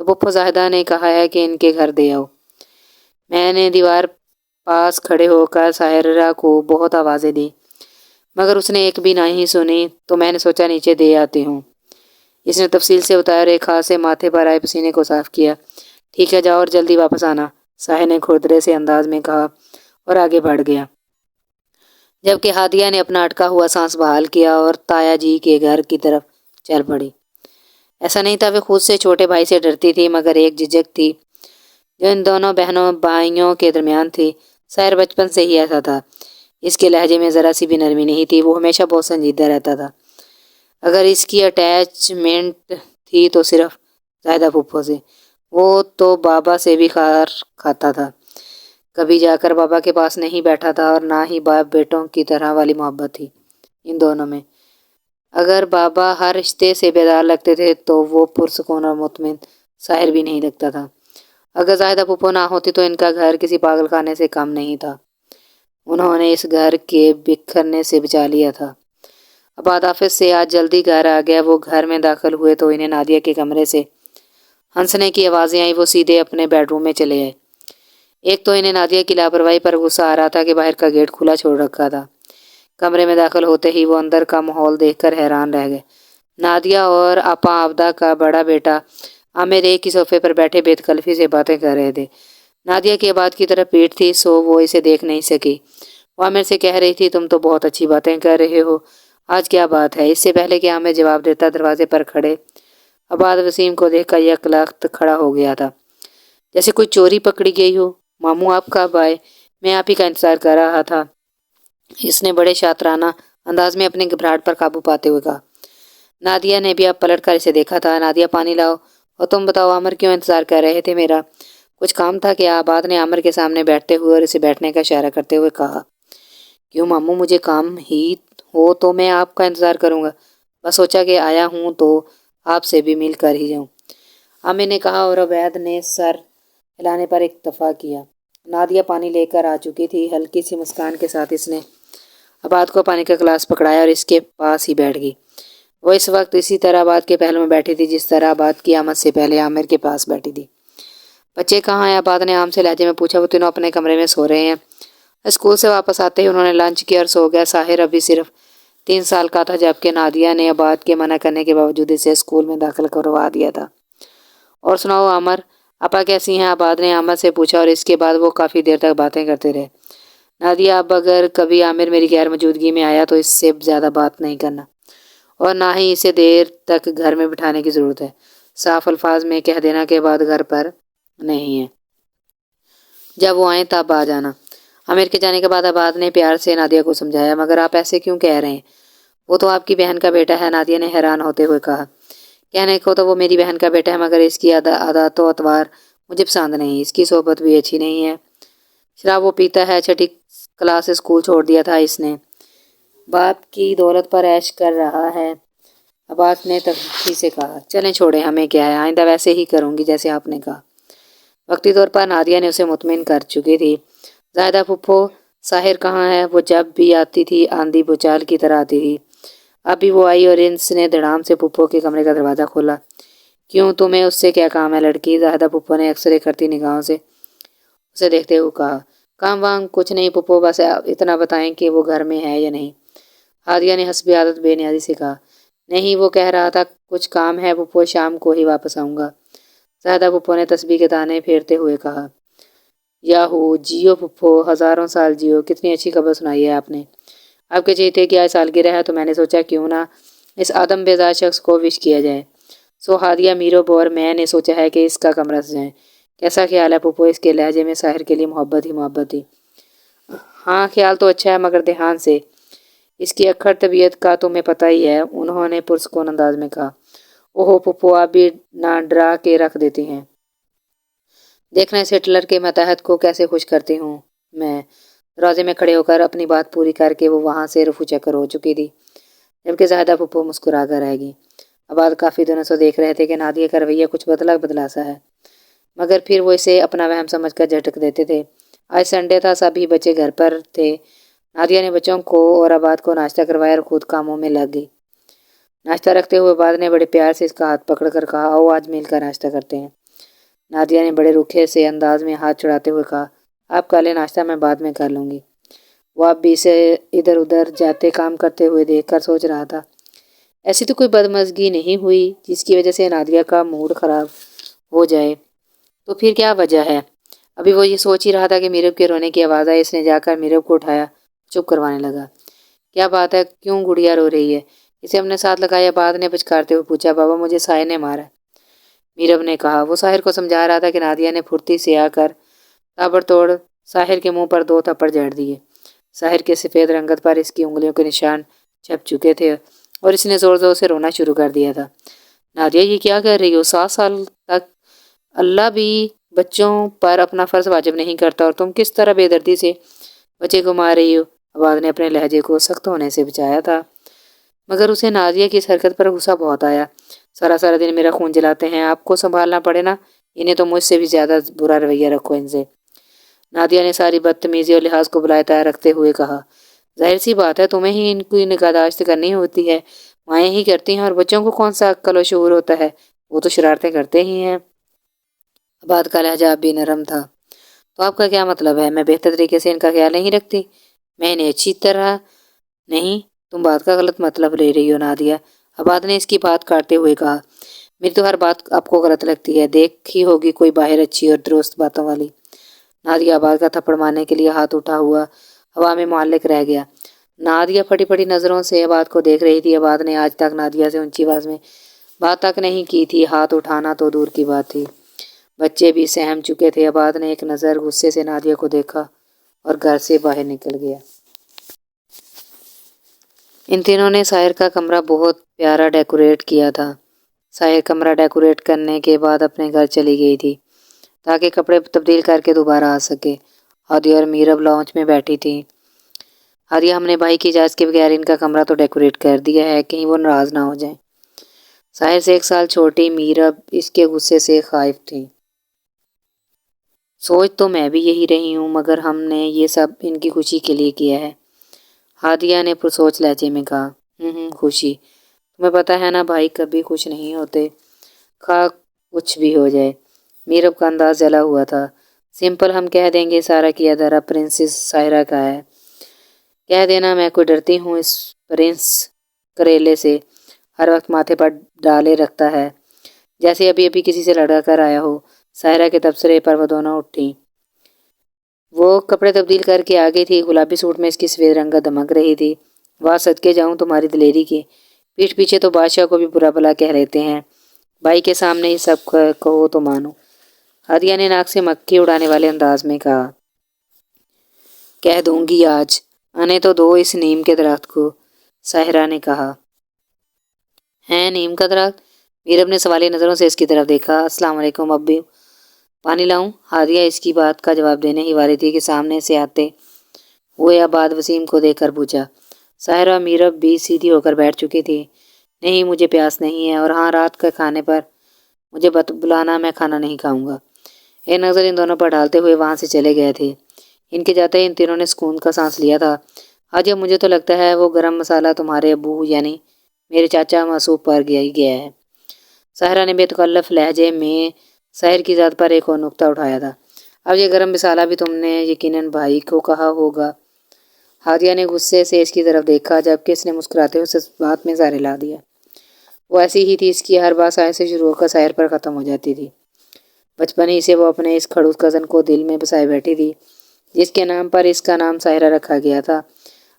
تو پھپھو زاہدہ نے کہا ہے کہ ان کے گھر دے آؤ۔ میں نے دیوار پاس کھڑے ہو کر ساحرہ کو بہت آوازیں دی، مگر اس نے ایک بھی نہیں سنی، تو میں نے سوچا نیچے دے آتی ہوں۔ اس نے تفصیل سے اتارے ایک ہاتھ سے ماتھے پر آئے پسینے کو صاف کیا۔ ٹھیک ہے، جاؤ اور جلدی واپس آنا، ساحر نے کھردرے سے انداز میں کہا اور آگے بڑھ گیا، جبکہ ہادیہ نے اپنا اٹکا ہوا سانس بحال کیا اور تایا جی کے گھر کی طرف چل پڑی۔ ایسا نہیں تھا وہ خود سے چھوٹے بھائی سے ڈرتی تھی، مگر ایک جھجک تھی جو ان دونوں بہنوں بھائیوں کے درمیان تھی۔ ساحر بچپن سے ہی ایسا تھا، اس کے لہجے میں ذرا سی بھی نرمی نہیں تھی، وہ ہمیشہ بہت سنجیدہ رہتا تھا۔ اگر اس کی اٹیچمنٹ تھی تو صرف زاہدہ پھپھو سے، وہ تو بابا سے بھی خار کھاتا تھا، کبھی جا کر بابا کے پاس نہیں بیٹھا تھا، اور نہ ہی باپ بیٹوں کی طرح والی محبت تھی ان دونوں میں۔ اگر بابا ہر رشتے سے بیدار لگتے تھے تو وہ پرسکون اور مطمئن ساحر بھی نہیں لگتا تھا۔ اگر زاہدہ پھپھو نہ ہوتی تو ان کا گھر کسی پاگل خانے سے کم نہیں تھا۔ انہوں نے اس گھر کے بکھرنے سے بچا لیا تھا۔ عباد آفس سے آج جلدی گھر آ گیا۔ وہ گھر میں داخل ہوئے تو انہیں نادیہ کے کمرے سے ہنسنے کی آوازیں آئیں۔ وہ سیدھے اپنے بیڈ روم میں چلے آئے۔ ایک تو انہیں نادیہ کی لاپرواہی پر غصہ آ رہا تھا کہ باہر کا گیٹ کھلا چھوڑ رکھا تھا۔ کمرے میں داخل ہوتے ہی وہ اندر کا ماحول دیکھ کر حیران رہ گئے۔ نادیہ اور آپا آبدہ کا بڑا بیٹا عامر ایک ہی صوفے پر بیٹھے بے تکلفی سے باتیں کر رہے تھے۔ نادیہ کی عباد کی طرف پیٹھ تھی، سو وہ اسے دیکھ نہیں سکی۔ وہ عامر سے کہہ رہی تھی، تم تو بہت اچھی باتیں کر رہے ہو، آج کیا بات ہے؟ اس سے پہلے کہ عامر جواب دیتا، دروازے پر کھڑے عباد وسیم کو دیکھ کر یک لخت کھڑا ہو گیا تھا، جیسے کوئی چوری پکڑی گئی ہو۔ ماموں آپ کب آئے؟ میں آپ ہی کا انتظار کر رہا تھا، اس نے بڑے شاطرانہ انداز میں اپنی گھبراہٹ پر قابو پاتے ہوئے کہا۔ نادیہ نے بھی اب پلٹ کر اسے دیکھا تھا۔ نادیہ پانی لاؤ، اور تم بتاؤ عامر کیوں انتظار کر رہے تھے میرا؟ کچھ کام تھا کیا؟ آباد نے عامر کے سامنے بیٹھتے ہوئے اور اسے بیٹھنے کا اشارہ کرتے ہوئے کہا۔ کیوں ماموں، مجھے کام ہی ہو تو میں آپ کا انتظار کروں گا، بس سوچا کہ آیا ہوں تو آپ سے بھی مل کر ہی جاؤں، عامر نے کہا، اور عبید نے سر ہلانے پر اکتفا کیا۔ نادیہ پانی لے کر آ چکی تھی۔ ہلکی سی مسکان کے ساتھ اس نے عباد کو پانی کا گلاس پکڑایا اور اس کے پاس ہی بیٹھ گئی۔ وہ اس وقت اسی طرح عباد کے پہلو میں بیٹھی تھی جس طرح عباد کی آمد سے پہلے عامر کے پاس بیٹھی تھی۔ بچے کہاں ہیں؟ عباد نے عام سے لہجے میں پوچھا۔ وہ تینوں اپنے کمرے میں سو رہے ہیں، اسکول سے واپس آتے ہی انہوں نے لنچ کیا اور سو گیا۔ ساحر ابھی صرف 3 سال کا تھا، جبکہ نادیہ نے عباد کے منع کرنے کے باوجود اسے اسکول میں داخل کروا دیا تھا۔ اور سناؤ عامر، آپا کیسی ہیں؟ عباد نے عامر سے پوچھا، اور اس کے بعد وہ کافی دیر تک باتیں کرتے رہے۔ نادیہ، اب اگر کبھی عامر میری غیر موجودگی میں آیا تو اس سے زیادہ بات نہیں کرنا، اور نہ ہی اسے دیر تک گھر میں بٹھانے کی ضرورت ہے۔ صاف الفاظ میں کہہ دینا کہ بعد گھر پر نہیں ہے، جب وہ آئیں تب آ جانا۔ عامر کے جانے کے بعد عباد نے پیار سے نادیہ کو سمجھایا، مگر آپ ایسے کیوں کہہ رہے ہیں؟ وہ تو آپ کی بہن کا بیٹا ہے، نادیہ نے حیران ہوتے ہوئے کہا۔ کہنے کو تو وہ میری بہن کا بیٹا ہے، مگر اس کی عادات و اطوار مجھے پسند نہیں، اس کی صحبت بھی اچھی نہیں ہے، شراب وہ پیتا ہے، 6ٹھی کلاس سے اسکول چھوڑ دیا تھا اس نے، باپ کی دولت پر عیش کر رہا ہے، عباد نے تلخی سے کہا۔ چلیں چھوڑیں، ہمیں کیا ہے، آئندہ ویسے ہی کروں گی جیسے آپ نے کہا۔ وقتی طور پر نادیہ نے اسے مطمئن کر چکی تھی۔ زاہدہ پھپھو، ساحر کہاں ہے؟ وہ جب بھی آتی تھی آندھی بھوچال کی طرح آتی تھی، اب بھی وہ آئی اور اس نے دھڑام سے پھپھو کے کمرے کا دروازہ کھولا۔ کیوں، تمہیں اس سے کیا کام ہے لڑکی؟ زاہدہ پھپھو نے ایکس رے کرتی نگاہوں سے اسے دیکھتے ہوئے کہا۔ کام وام کچھ نہیں پھپھو، بس اتنا بتائیں کہ وہ گھر میں ہے یا نہیں، ہادیہ نے حسب عادت بے نیازی سے کہا۔ نہیں، وہ کہہ رہا تھا کچھ کام ہے پھپھو، شام کو ہی واپس آؤں گا، زاہدہ پھپھو نے تسبیح کے دانے پھیرتے ہوئے کہا۔ یاہو، جیو پھپھو، ہزاروں سال جیو، کتنی اچھی خبر سنائی ہے آپ نے۔ آپ کے چہتے کی آج سالگرہ ہے تو میں نے سوچا کیوں نہ اس آدم بیزار شخص کو وش کیا جائے۔ سو ہادیہ، میرو بور، میں نے سوچا ہے کہ اس کا کمرہ سجائیں۔ کیسا خیال ہے پھپھو؟ اس کے لہجے میں ساحر کے لیے محبت ہی محبت تھی۔ ہاں، خیال تو اچھا ہے، مگر دھیان سے، اس کی اکھڑ طبیعت کا تمہیں پتہ ہی ہے، انہوں نے پرسکون انداز میں کہا۔ اوہو پھپھو، آپ بھی نہ ڈرا کے رکھ دیتی ہیں، دیکھنا اس ہٹلر کے ماتحت کو کیسے خوش کرتی ہوں میں۔ دروازے میں کھڑے ہو کر اپنی بات پوری کر کے وہ وہاں سے رفو چکر ہو چکی تھی، جبکہ زاہدہ پھپھو مسکرا کر رہ گئی۔ عباد کافی دنوں سے دیکھ رہے تھے کہ نادیہ کا رویہ کچھ بدلا سا ہے، مگر پھر وہ اسے اپنا وہم سمجھ کر جھٹک دیتے تھے۔ آج سنڈے تھا، سبھی بچے گھر پر تھے۔ نادیہ نے بچوں کو اور عباد کو ناشتہ کروایا اور خود کاموں میں لگ گئی۔ ناشتہ رکھتے ہوئے عباد نے بڑے پیار سے اس کا ہاتھ پکڑ کر کہا، آؤ آج مل کر ناشتہ کرتے ہیں۔ نادیہ نے بڑے روکھے سے انداز میں ہاتھ چڑھاتے ہوئے کہا، آپ کا لے ناشتہ میں بعد میں کر لوں گی۔ وہ اب بھی اسے ادھر ادھر جاتے کام کرتے ہوئے دیکھ کر سوچ رہا تھا، ایسی تو کوئی بدمزگی نہیں ہوئی جس کی وجہ سے نادیہ کا موڈ خراب ہو جائے، تو پھر کیا وجہ ہے؟ ابھی وہ یہ سوچ ہی رہا تھا کہ میرب کے رونے کی آواز آئی۔ اس نے جا کر میرب کو اٹھایا، چپ کروانے لگا۔ کیا بات ہے، کیوں گڑیا رو رہی ہے؟ اسے اپنے ساتھ لگایا بعد نے پچکارتے ہوئے پوچھا۔ بابا مجھے ساحر نے مارا، میرب نے کہا۔ وہ ساحر کو سمجھا رہا تھا کہ نادیہ نے پھرتی سے آ کر تابڑ توڑ ساحر کے منہ پر 2 تھپڑ جڑ دیے۔ ساحر کے سفید رنگت پر اس کی انگلیوں کے نشان چھپ چکے تھے اور اس نے زور زور سے رونا شروع کر دیا تھا۔ نادیہ یہ کیا کہہ رہی ہو؟ 7 سال تک اللہ بھی بچوں پر اپنا فرض واجب نہیں کرتا اور تم کس طرح بے دردی سے بچے کو مار رہی ہو؟ آباد نے اپنے لہجے کو سخت ہونے سے بچایا تھا، مگر اسے نادیہ کی اس حرکت پر غصہ بہت آیا۔ سارا سارا دن میرا خون جلاتے ہیں، آپ کو سنبھالنا پڑے نا، انہیں تو مجھ سے بھی زیادہ برا رویہ رکھو ان سے۔ نادیہ نے ساری بدتمیزی اور لحاظ کو بلائے طائے رکھتے ہوئے کہا، ظاہر سی بات ہے تمہیں ہی ان کی نگہداشت کرنی ہوتی ہے، مائیں ہی کرتی ہیں، اور بچوں کو کون سا عقل و شعور ہوتا ہے، وہ تو شرارتیں کرتے ہی ہیں۔ آباد کا لہجہ اب بھی نرم تھا۔ تو آپ کا کیا مطلب ہے؟ میں بہتر طریقے سے ان کا خیال نہیں رکھتی؟ میں انہیں اچھی طرح نہیں؟ تم بات کا غلط مطلب لے رہی ہو نادیہ، آباد نے اس کی بات کاٹتے ہوئے کہا۔ میری تو ہر بات آپ کو غلط لگتی ہے، دیکھی ہوگی کوئی باہر اچھی اور درست باتوں والی۔ نادیہ آباد کا تھپڑ مارنے کے لیے ہاتھ اٹھا ہوا ہوا میں معلق رہ گیا۔ نادیہ پھٹی پھٹی نظروں سے آباد کو دیکھ رہی تھی۔ آباد نے آج تک نادیہ سے اونچی آواز میں بات تک نہیں کی تھی، ہاتھ اٹھانا تو دور کی بات تھی۔ بچے بھی سہم چکے تھے۔ آباد نے ایک نظر غصے سے نادیہ کو دیکھا اور گھر سے باہر نکل گیا۔ ان تینوں نے ساحر کا کمرہ بہت پیارا ڈیکوریٹ کیا تھا۔ ساحر کمرہ ڈیکوریٹ کرنے کے بعد اپنے گھر چلی گئی تھی تاکہ کپڑے تبدیل کر کے دوبارہ آ سکے۔ ہادیہ اور میرب لاؤنج میں بیٹھی تھی۔ ہادیہ، ہم نے بھائی کی اجازت کے بغیر ان کا کمرہ تو ڈیکوریٹ کر دیا ہے، کہیں وہ ناراض نہ ہو جائیں۔ ساحر سے 1 سال چھوٹی میرب اس کے غصے سے خائف تھی۔ سوچ تو میں بھی یہی رہی ہوں، مگر ہم نے یہ سب ان کی خوشی کے لیے کیا ہے، ہادیہ نے پرسوچ لہجے میں کہا۔ خوشی؟ تمہیں پتہ ہے نا بھائی کبھی خوش نہیں ہوتے، خواہ کچھ بھی ہو جائے۔ میرب کا انداز جلا ہوا تھا۔ سمپل ہم کہہ دیں گے سارا کی ادارہ پرنسس ساحرہ کا ہے۔ کہہ دینا میں کوئی ڈرتی ہوں اس پرنس کریلے سے، ہر وقت ماتھے پر ڈالے رکھتا ہے، جیسے ابھی ابھی کسی سے لڑا کر آیا ہو۔ ساحرہ کے تبصرے پر وہ دونوں اٹھیں۔ وہ کپڑے تبدیل کر کے آ گئی تھی۔ گلابی سوٹ میں اس کی سفید رنگت دمک رہی تھی۔ واہ صدقے جاؤں تمہاری دلیری کی، پیٹھ پیچھے تو بادشاہ کو بھی برا بھلا کہہ لیتے ہیں، بھائی کے سامنے یہ سب کہو تو مانو، ہادیہ نے ناک سے مکھی اڑانے والے انداز میں کہا۔ کہہ دوں گی آج، آنے تو دو اس نیم کے درخت کو، ساحرہ نے کہا۔ ہیں نیم کا درخت؟ میرب نے سوالی نظروں سے اس کی طرف دیکھا۔ السلام علیکم ابو، پانی لاؤں؟ ہادیہ اس کی بات کا جواب دینے ہی والی تھی کہ سامنے سے آتے ہوئے آباد وسیم کو دیکھ کر پوچھا۔ ساحرہ اور میرب بھی سیدھی ہو کر بیٹھ چکی تھی۔ نہیں مجھے پیاس نہیں ہے، اور ہاں رات کے کھانے پر مجھے بلانا، میں کھانا نہیں کھاؤں گا۔ ایک نظر ان دونوں پر ڈالتے ہوئے وہاں سے چلے گئے تھے۔ ان کے جاتے ان تینوں نے سکون کا سانس لیا تھا۔ ہادیہ مجھے تو لگتا ہے وہ گرم مسالہ تمہارے ابو یعنی میرے چاچا مسعود پر گیا ہے۔ ساحرہ نے بے تکلف لہجے میں ساحر کی ذات پر ایک اور نکتہ اٹھایا تھا۔ اب یہ گرم مسالہ بھی تم نے یقیناً بھائی کو کہا ہوگا۔ ہادیہ نے غصے سے اس کی طرف دیکھا، جبکہ اس نے مسکراتے ہوئے اس بات میں اظہار ہلا دیا۔ وہ ایسی ہی تھی، اس کی ہر بات ساحر سے شروع ہو کر ساحر پر ختم ہو جاتی تھی۔ بچپن ہی سے وہ اپنے اس کھڑوس کزن کو دل میں بسائے بیٹھی تھی، جس کے نام پر اس کا نام ساحرہ رکھا گیا تھا۔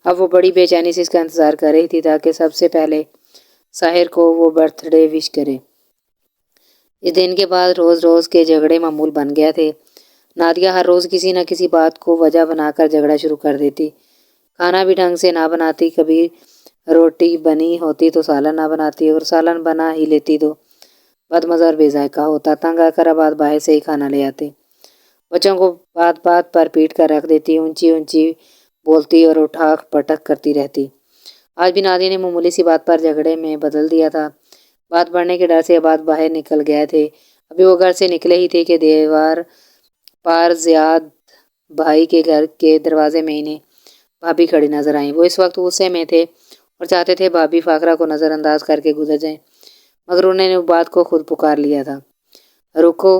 اب وہ بڑی بے چینی سے اس کا انتظار کر رہی تھی تاکہ سب سے پہلے ساحر کو وہ برتھ ڈے وش کرے۔ اس دن کے بعد روز روز کے جھگڑے معمول بن گئے تھے۔ نادیہ ہر روز کسی نہ کسی بات کو وجہ بنا کر جھگڑا شروع کر دیتی۔ کھانا بھی ڈھنگ سے نہ بناتی، کبھی روٹی بنی ہوتی تو سالن نہ بناتی، اور سالن بنا ہی لیتی تو بدمزہ اور بے ذائقہ ہوتا۔ تنگ آ کر آباد باہر سے ہی کھانا لے آتے۔ بچوں کو بات بات پر پیٹ کر رکھ دیتی، اونچی اونچی بولتی اور اٹھاک پٹک کرتی رہتی۔ آج بھی نادیہ نے معمولی سی بات پر جھگڑے میں بدل دیا تھا۔ بات بڑھنے کے ڈر سے آباد باہر نکل گئے تھے۔ ابھی وہ گھر سے نکلے ہی تھے کہ دیوار پار زیاد بھائی کے گھر کے دروازے میں انہیں بھابھی کھڑی نظر آئیں۔ وہ اس وقت غصے میں تھے اور چاہتے تھے بھابھی فاقرہ کو نظر انداز کر کے گزر جائیں، مگر انہوں نے بات کو خود پکار لیا تھا۔ رکو،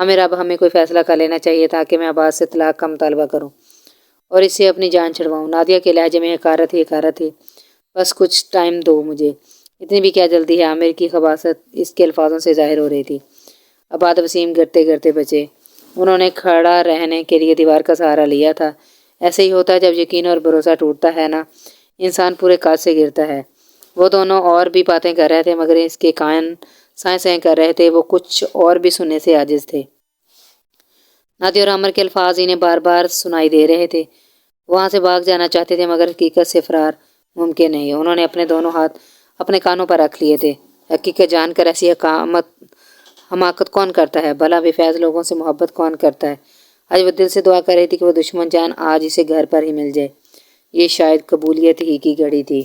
عامر اب ہمیں کوئی فیصلہ کر لینا چاہیے تاکہ میں عباس سے طلاق کا مطالبہ کروں اور اس سے اپنی جان چھڑواؤں۔ نادیہ کے لہجے میں حقارت تھی۔ بس کچھ ٹائم دو مجھے، اتنی بھی کیا جلدی ہے؟ عامر کی خباثت اس کے الفاظوں سے ظاہر ہو رہی تھی۔ اب بعد وسیم گرتے گرتے بچے۔ انہوں نے کھڑا رہنے کے لیے دیوار کا سہارا لیا تھا۔ ایسے ہی ہوتا ہے جب یقین اور بھروسہ ٹوٹتا ہے نا، انسان پورے کاج سے گرتا ہے۔ وہ دونوں اور بھی باتیں کر رہے تھے مگر اس کے کان سائیں کر رہے تھے، وہ کچھ اور بھی سننے سے عاجز تھے۔ نادیہ اور عامر کے الفاظ انہیں بار بار سنائی دے رہے تھے۔ وہاں سے بھاگ جانا چاہتے تھے مگر حقیقت سے فرار ممکن نہیں۔ انہوں نے اپنے دونوں ہاتھ اپنے کانوں پر رکھ لیے تھے۔ حقیقت جان کر ایسی حماقت کون کرتا ہے؟ بھلا بے فیض لوگوں سے محبت کون کرتا ہے؟ آج وہ دل سے دعا کر رہی تھی کہ وہ دشمن جان آج اسے گھر پر ہی مل جائے۔ یہ شاید قبولیت ہی کی گھڑی تھی۔